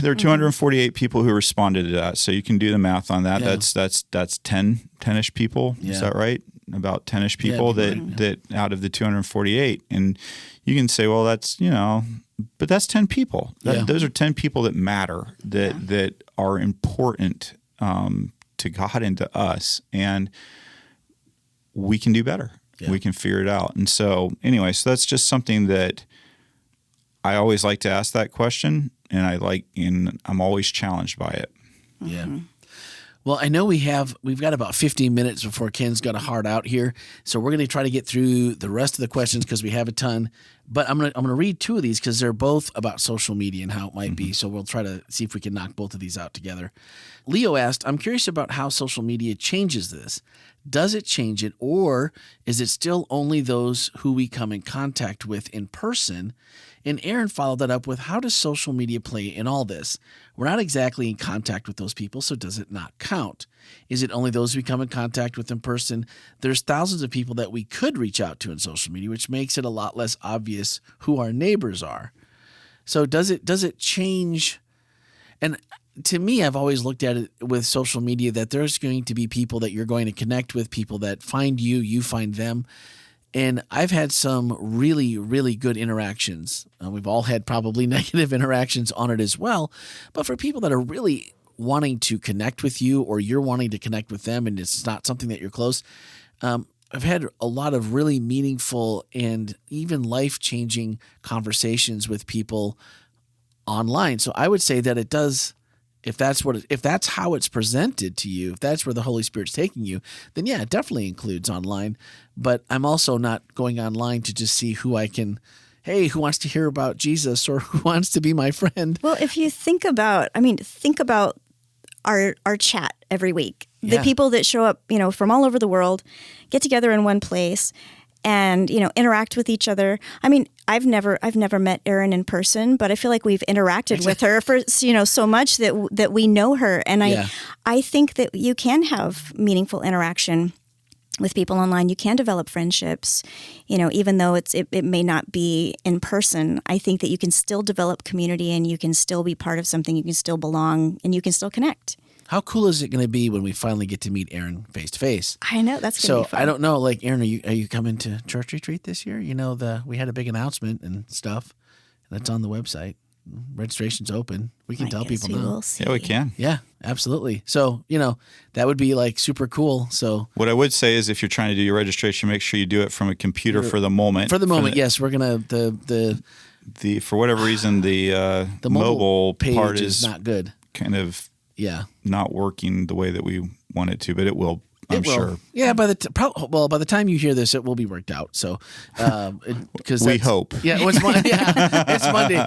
there are 248 people who responded to that, so you can do the math on that. Yeah. That's 10-ish people. Yeah. Is that right? About 10-ish people that out of the 248, and you can say, well, that's but that's 10 people. Those are 10 people that matter, that are important to God and to us, and we can do better. Yeah. We can figure it out. And so, anyway, so that's just something that I always like to ask that question, and I'm always challenged by it. Yeah. Well, I know we've got about 15 minutes before Ken's got a hard out here, so we're going to try to get through the rest of the questions because we have a ton. But I'm going to read two of these because they're both about social media and how it might be. So we'll try to see if we can knock both of these out together. Leo asked, "I'm curious about how social media changes this. Does it change it, or is it still only those who we come in contact with in person?" And Aaron followed that up with, how does social media play in all this? We're not exactly in contact with those people, so does it not count? Is it only those we come in contact with in person? There's thousands of people that we could reach out to in social media, which makes it a lot less obvious who our neighbors are. So does it change? And to me, I've always looked at it with social media that there's going to be people that you're going to connect with, people that find you, you find them. And I've had some really, really good interactions. We've all had probably negative interactions on it as well. But for people that are really wanting to connect with you, or you're wanting to connect with them, and it's not something that you're close, I've had a lot of really meaningful and even life-changing conversations with people online. So I would say that it does. If that's how it's presented to you, if that's where the Holy Spirit's taking you, then yeah, it definitely includes online. But I'm also not going online to just see who wants to hear about Jesus or who wants to be my friend. Well, if you think about our chat every week, the people that show up, from all over the world, get together in one place and, interact with each other. I mean, I've never met Erin in person, but I feel like we've interacted with her for, so much that we know her. And I think that you can have meaningful interaction with people online. You can develop friendships, even though it may not be in person. I think that you can still develop community, and you can still be part of something. You can still belong, and you can still connect. How cool is it going to be when we finally get to meet Erin face to face? I know, that's going to be fun. So I don't know, Erin, are you coming to church retreat this year? We had a big announcement and stuff. That's on the website. Registration's open. We can tell people now. Yeah, we can. Yeah, absolutely. So, that would be super cool. So what I would say is, if you're trying to do your registration, make sure you do it from a computer for the moment. For the moment, yes. We're going to, for whatever reason, the mobile page part is not good. Kind of not working the way that we want it to, but it will. I'm sure. Yeah, by the time you hear this, it will be worked out. So, because we hope. Yeah, it's Monday,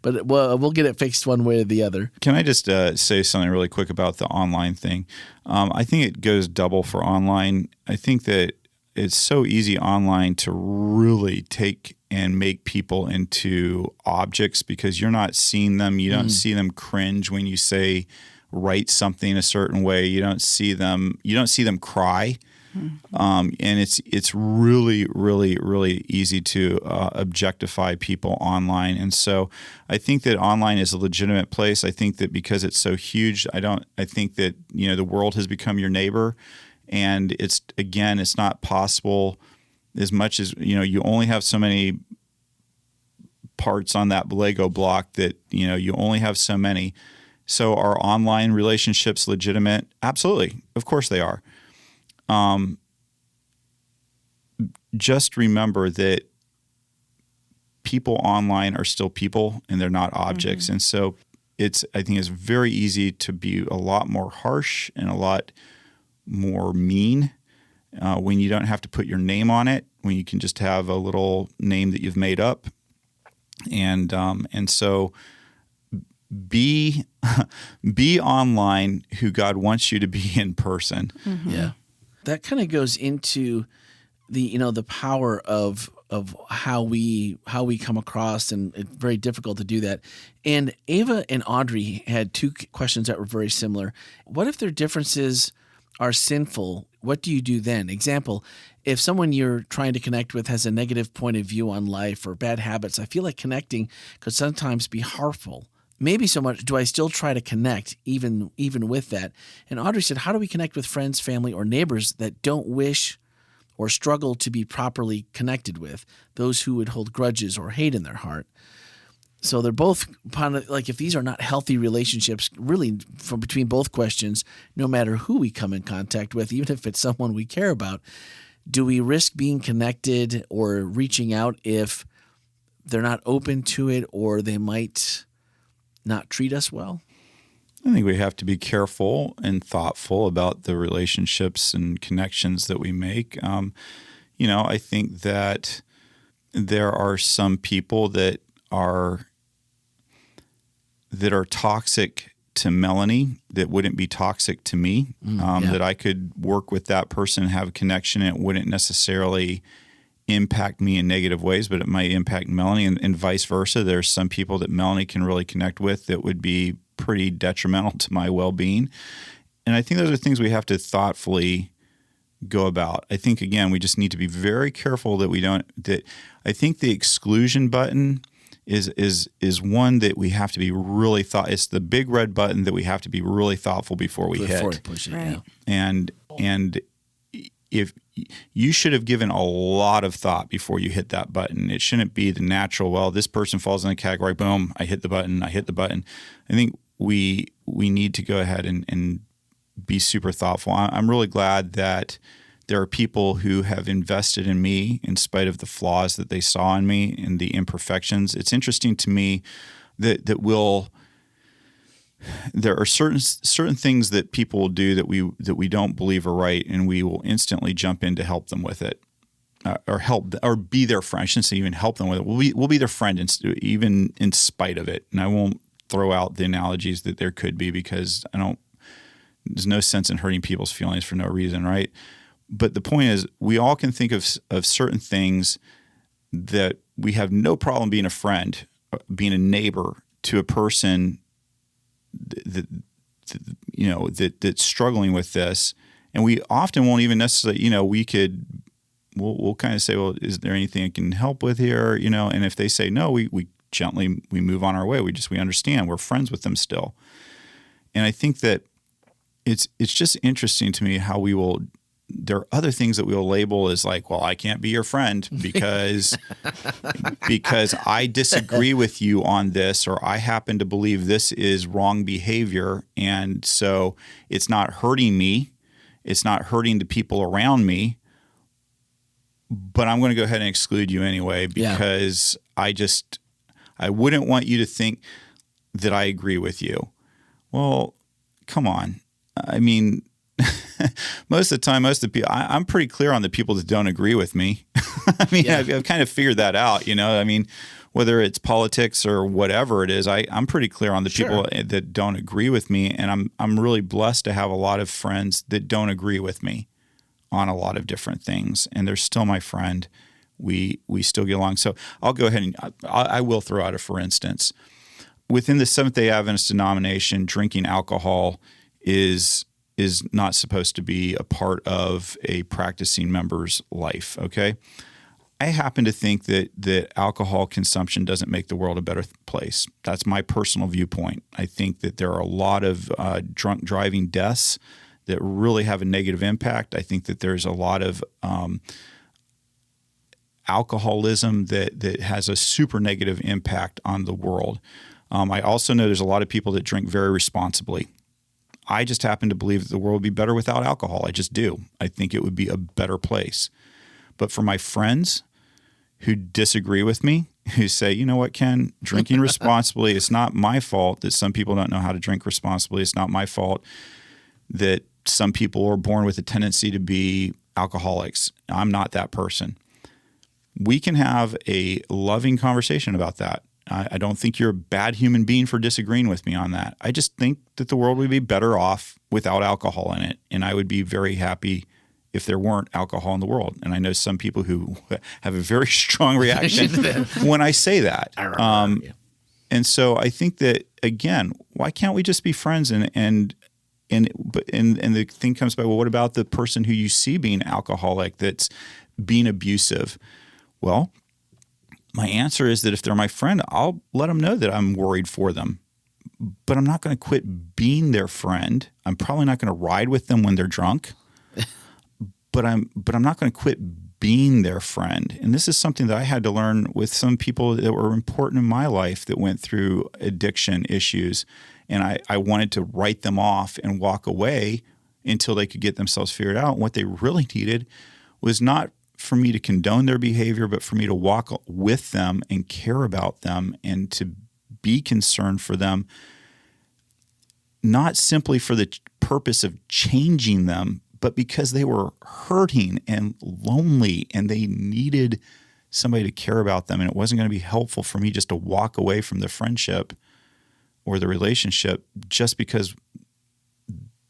but we'll get it fixed one way or the other. Can I just say something really quick about the online thing? I think it goes double for online. I think that it's so easy online to really take and make people into objects because you're not seeing them. You don't see them cringe when you say write something a certain way. You don't see them cry. And it's really, really, really easy to objectify people online. And so I think that online is a legitimate place. I think that because it's so huge, I think that, the world has become your neighbor, and it's not possible as much as, you only have so many parts on that Lego block that, you only have so many. So are online relationships legitimate? Absolutely. Of course they are. Just remember that people online are still people, and they're not objects. And so I think it's very easy to be a lot more harsh and a lot more mean when you don't have to put your name on it, when you can just have a little name that you've made up. And so be online who God wants you to be in person. Yeah. That kind of goes into the power of how we come across, and it's very difficult to do that. And Ava and Audrey had two questions that were very similar. What if their differences are sinful? What do you do then? Example, if someone you're trying to connect with has a negative point of view on life or bad habits, I feel like connecting could sometimes be harmful. Maybe so much, do I still try to connect even with that? And Audrey said, how do we connect with friends, family, or neighbors that don't wish or struggle to be properly connected with, those who would hold grudges or hate in their heart? So they're both, like, if these are not healthy relationships, really from between both questions, no matter who we come in contact with, even if it's someone we care about, do we risk being connected or reaching out if they're not open to it, or they might not treat us well? I think we have to be careful and thoughtful about the relationships and connections that we make. I think that there are some people that are toxic to Melanie that wouldn't be toxic to me, that I could work with that person and have a connection. It wouldn't necessarily impact me in negative ways, but it might impact Melanie, and vice versa. There's some people that Melanie can really connect with that would be pretty detrimental to my well-being. And I think those are things we have to thoughtfully go about. I think, again, we just need to be very careful that I think the exclusion button is one that we have to be really it's the big red button that we have to be really thoughtful before we push it. Right. Yeah. And if you should have given a lot of thought before you hit that button. It shouldn't be the natural, well, this person falls in the category, boom, I hit the button. I think we need to go ahead and be super thoughtful. I'm really glad that there are people who have invested in me in spite of the flaws that they saw in me and the imperfections. It's interesting to me that there are certain things that people will do that we don't believe are right, and we will instantly jump in to help them with it, or be their friend. I shouldn't say even help them with it. We'll be their friend even in spite of it. And I won't throw out the analogies that there could be, because there's no sense in hurting people's feelings for no reason, right? But the point is, we all can think of certain things that we have no problem being a friend, being a neighbor to a person that's struggling with this, and we often won't even necessarily, we'll kind of say, well, is there anything I can help with here? And if they say no, we gently move on our way. We understand we're friends with them still. And I think that it's just interesting to me how there are other things that we'll label as like, well, I can't be your friend because I disagree with you on this, or I happen to believe this is wrong behavior. And so it's not hurting me. It's not hurting the people around me, but I'm going to go ahead and exclude you anyway, because I wouldn't want you to think that I agree with you. Well, come on. I mean, most of the time, most of the people, I'm pretty clear on the people that don't agree with me. I mean, I've kind of figured that out, I mean, whether it's politics or whatever it is, I'm pretty clear on the people that don't agree with me. And I'm really blessed to have a lot of friends that don't agree with me on a lot of different things. And they're still my friend. We still get along. So I'll go ahead and I will throw out a for instance. within the Seventh-day Adventist denomination, drinking alcohol is not supposed to be a part of a practicing member's life, okay? I happen to think that alcohol consumption doesn't make the world a better place. That's my personal viewpoint. I think that there are a lot of drunk driving deaths that really have a negative impact. I think that there's a lot of alcoholism that has a super negative impact on the world. I also know there's a lot of people that drink very responsibly. I just happen to believe that the world would be better without alcohol. I just do. I think it would be a better place. But for my friends who disagree with me, who say, you know what, Ken, drinking responsibly, it's not my fault that some people don't know how to drink responsibly. It's not my fault that some people are born with a tendency to be alcoholics. I'm not that person. We can have a loving conversation about that. I don't think you're a bad human being for disagreeing with me on that. I just think that the world would be better off without alcohol in it. And I would be very happy if there weren't alcohol in the world. And I know some people who have a very strong reaction when I say that. And so I think that, again, why can't we just be friends? And the thing comes by, well, what about the person who you see being alcoholic that's being abusive? Well, my answer is that if they're my friend, I'll let them know that I'm worried for them. But I'm not going to quit being their friend. I'm probably not going to ride with them when they're drunk. But I'm not going to quit being their friend. And this is something that I had to learn with some people that were important in my life that went through addiction issues. And I wanted to write them off and walk away until they could get themselves figured out. And what they really needed was not for me to condone their behavior, but for me to walk with them and care about them and to be concerned for them, not simply for the purpose of changing them, but because they were hurting and lonely and they needed somebody to care about them. And it wasn't going to be helpful for me just to walk away from the friendship or the relationship just because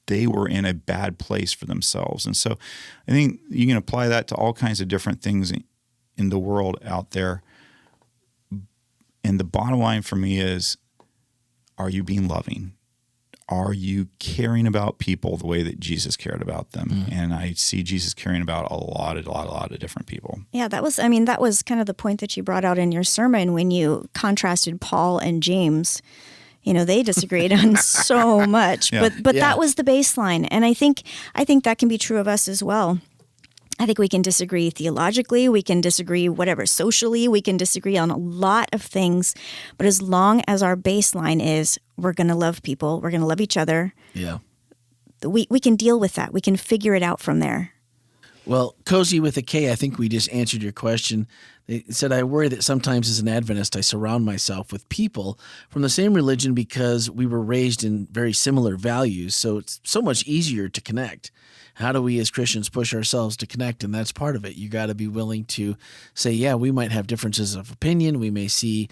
they were in a bad place for themselves. And so I think you can apply that to all kinds of different things in the world out there. And the bottom line for me is, are you being loving? Are you caring about people the way that Jesus cared about them? Mm. And I see Jesus caring about a lot of different people. Yeah, that was kind of the point that you brought out in your sermon when you contrasted Paul and James. You know, they disagreed on so much, but that was the baseline. And I think that can be true of us as well. I think we can disagree theologically, we can disagree whatever socially, we can disagree on a lot of things, but as long as our baseline is we're going to love people, we're going to love each other. Yeah. We can deal with that. We can figure it out from there. Well, Cozy with a K, I think we just answered your question. They said, I worry that sometimes as an Adventist, I surround myself with people from the same religion because we were raised in very similar values. So it's so much easier to connect. How do we as Christians push ourselves to connect? And that's part of it. You got to be willing to say, yeah, we might have differences of opinion. We may see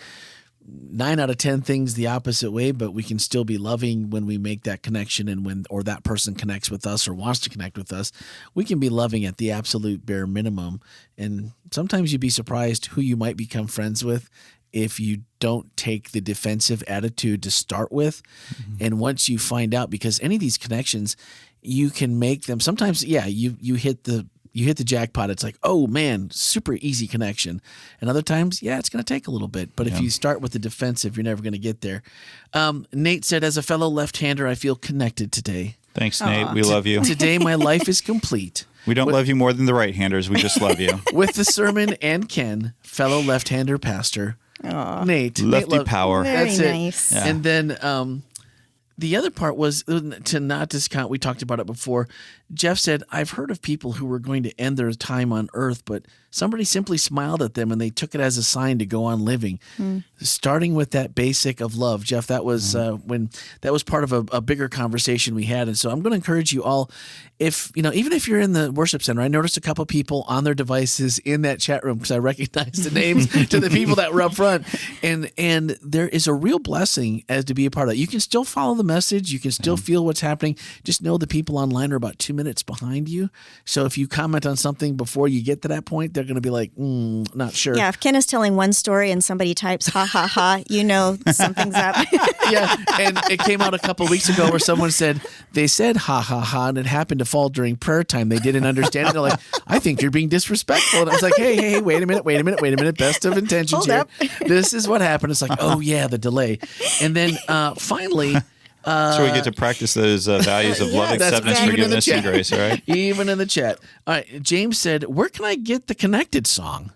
9 out of 10 things the opposite way, but we can still be loving when we make that connection, and or that person connects with us or wants to connect with us, we can be loving at the absolute bare minimum. And sometimes you'd be surprised who you might become friends with if you don't take the defensive attitude to start with. Mm-hmm. And once you find out, because any of these connections, you can make them sometimes, you hit the jackpot. It's like, oh man, super easy connection. And other times, it's going to take a little bit. But if you start with the defensive, you're never going to get there. Nate said, as a fellow left-hander, I feel connected today. Thanks, Nate. We love you. Today, my life is complete. We don't love you more than the right-handers. We just love you. With the sermon and Ken, fellow left-hander pastor. Aww. Nate. Lefty power. Very That's nice. it. Yeah. And then the other part was to not discount, we talked about it before. Jeff said, I've heard of people who were going to end their time on earth, but somebody simply smiled at them and they took it as a sign to go on living. Starting with that basic of love. Jeff, that was when that was part of a bigger conversation we had. And so I'm going to encourage you all, even if you're in the worship center, I noticed a couple people on their devices in that chat room because I recognized the names to the people that were up front. And there is a real blessing as to be a part of it. You can still follow the message. You can still feel what's happening. Just know the people online are about 2 minutes behind you. So if you comment on something before you get to that point, they're going to be like, not sure. Yeah, if Ken is telling one story and somebody types ha ha ha, you know something's up. Yeah, and it came out a couple of weeks ago where someone said they said ha ha ha, and it happened to fall during prayer time. They didn't understand it. They're like, I think you're being disrespectful. And I was like, hey, wait a minute. Best of intentions Hold here. up. This is what happened. It's like, oh yeah, the delay. And then finally. So we get to practice those values of love, that's acceptance, right. forgiveness, and grace, right? Even in the chat. All right, James said, where can I get the Connected song?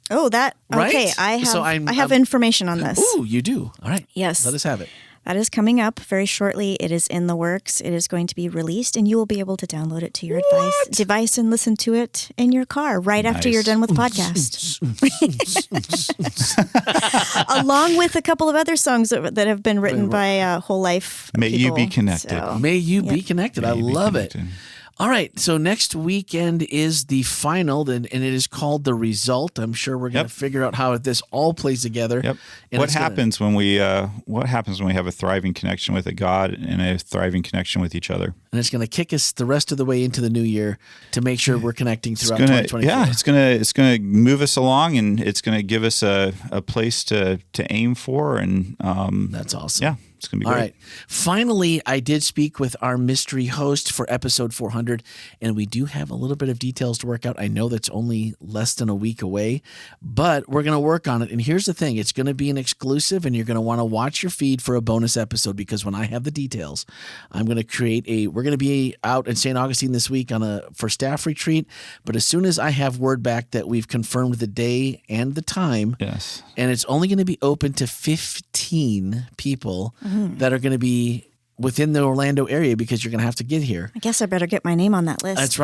Oh, that. Right? Okay, I have So I have information on this. Ooh, you do. All right. Yes. Let us have it. That is coming up very shortly. It is in the works. It is going to be released, and you will be able to download it to your device and listen to it in your car right after you're done with the podcast. Along with a couple of other songs that have been written by Whole Life May you people. be connected. So, May you be connected. I love it. Connected. All right. So next weekend is the final, and it is called The Result. I'm sure we're going to figure out how this all plays together. Yep. And What happens when we have a thriving connection with a God and a thriving connection with each other? And it's going to kick us the rest of the way into the new year to make sure we're connecting throughout 2024. Yeah, it's gonna move us along, and it's gonna give us a place to aim for, and That's awesome. yeah, it's gonna be All great. right. Finally, I did speak with our mystery host for episode 400, and we do have a little bit of details to work out. I know that's only less than a week away, but we're going to work on it. And here's the thing. It's going to be an exclusive, and you're going to want to watch your feed for a bonus episode, because when I have the details, I'm going to we're going to be out in St. Augustine this week for staff retreat. But as soon as I have word back that we've confirmed the day and the time, Yes. and it's only going to be open to 15 people that are going to be within the Orlando area, because you're going to have to get here. I guess I better get my name on that list. That's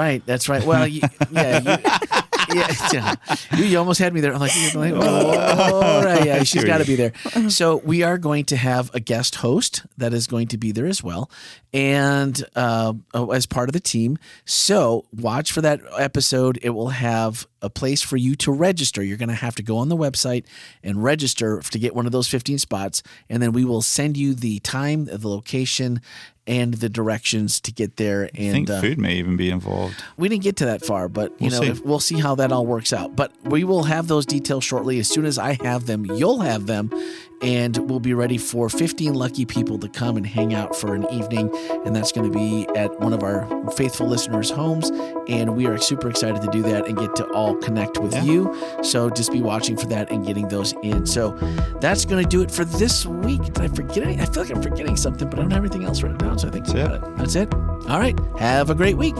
right. Well, you almost had me there. I'm like, all right, yeah, she's got to be there. So we are going to have a guest host that is going to be there as well, and as part of the team. So watch for that episode. It will have a place for you to register. You're going to have to go on the website and register to get one of those 15 spots, and then we will send you the time, the location, and the directions to get there. And I think food may even be involved. we didn't get to that far, but we'll see how that all works out. But we will have those details shortly. As soon as I have them, you'll have them, and we'll be ready for 15 lucky people to come and hang out for an evening. And that's going to be at one of our faithful listeners' homes. And we are super excited to do that and get to all connect with you. So just be watching for that and getting those in. So that's going to do it for this week. Did I forget anything? I feel like I'm forgetting something, but I don't have anything else written down. So I think That's That's it. All right. Have a great week.